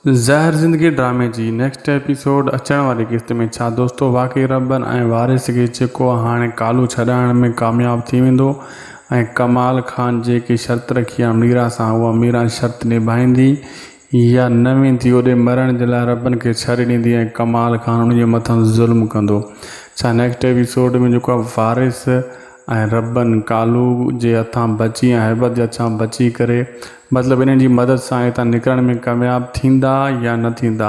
ज़हर ज़िंदगी ड्रामे जी नेक्स्ट एपिसोड अचण वारी क़िस्त में छा दोस्तों वाकई रबन ऐं वारिस खे जेको हाणे कालू छॾाइण में कामयाब थी वेंदो ऐं कमाल खान जेकी शर्त रखी आहे मीरा सां उहा मीरा शर्त निभाईंदी या न वेंदी ओॾे मरण जे लाइ रबन खे छॾे ॾींदी ऐं कमाल खान उनजे मथां ज़ुल्म कंदो। छा नेक्स्ट एपिसोड में जेको आहे वारिस ऐं रबन कालू जे हथां बची ऐं हैबत जे हथां बची करे मतलब इन जी मदद सां हितां निकिरण में कामयाब थींदा या न थींदा।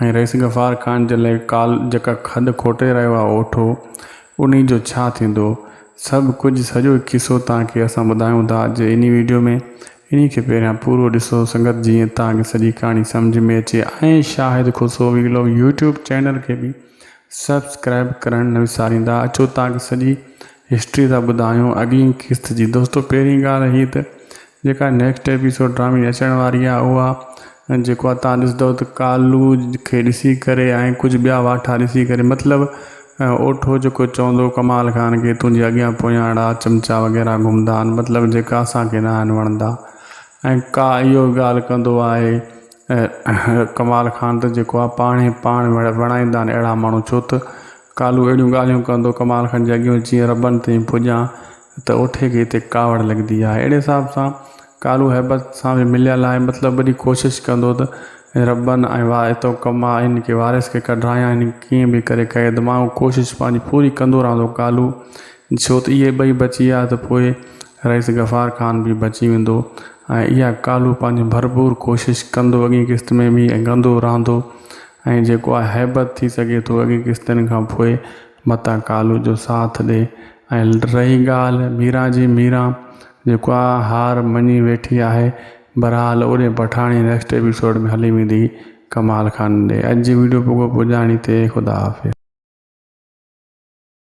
ऐं रईस गफ़ार खान जे लाइ काल जेका खॾु खोटे रहियो आहे ओठो उन जो छा थींदो सभु कुझु सॼो किस्सो तव्हांखे असां ॿुधायूं था अॼु इन वीडियो में। इन खे पहिरियां पूरो ॾिसो संगत जीअं तव्हांखे सॼी कहाणी सम्झ में अचे ऐं शाहिद खुसो वीलो यूट्यूब चैनल खे बि सब्सक्राइब करणु न विसारींदा। अचो तव्हांखे सॼी हिस्ट्री था ॿुधायूं अॻी क़िस्त जी। दोस्तों पहिरीं ॻाल्हि हीअ त जेका नेक्स्ट एपिसोड ड्रामे अचण वारी आहे उहा जेको आहे तव्हां ॾिसंदव त कालू खे ॾिसी करे ऐं कुझु ॿिया वाठा ॾिसी करे मतिलबु ओठो जेको चवंदो कमाल खान खे तुंहिंजे अॻियां पोयां अहिड़ा चमचा वग़ैरह घुमंदा आहिनि मतिलबु जेका असांखे न आहिनि वणंदा। ऐं का इहो ॻाल्हि कंदो आहे कमाल खान त जेको आहे पाण वणाईंदा आहिनि अहिड़ा माण्हू छो त कालू अहिड़ियूं ॻाल्हियूं कंदो कमाल खान जे अॻियां जीअं रबन ताईं पुॼां त ओठे खे हिते कावड़ लॻंदी आहे। अहिड़े हिसाब सां कालू हैबत सां बि मिलियल आहे मतिलबु वॾी कोशिशि कंदो त रबन ऐं हितो कमा इन खे वारिस खे कढायां इन कीअं बि करे क़ैद मां कोशिशि पंहिंजी पूरी कंदो रहंदो कालू छो त इहे ॿई बची विया त पोइ रईस गफ़ार खान बि बची वेंदो। ऐं इहा कालू पंहिंजी भरपूर कोशिशि कंदो अॻी क़िस्त में बि ऐं कंदो रहंदो ऐं जेको आहे हैबत थी सघे थो अॻी क़िस्तनि खां पोइ मतां कालू जो साथ ॾे। ऐं रही ॻाल्हि मीरा जी मीरा जेको आहे हार मञी वेठी आहे बहरहाल ओॾे पठाणी नेक्स्ट एपिसोड में हली वेंदी कमाल खान ॾे। अॼु जी वीडियो पुॼाणी ते ख़ुदा हाफ़िज़।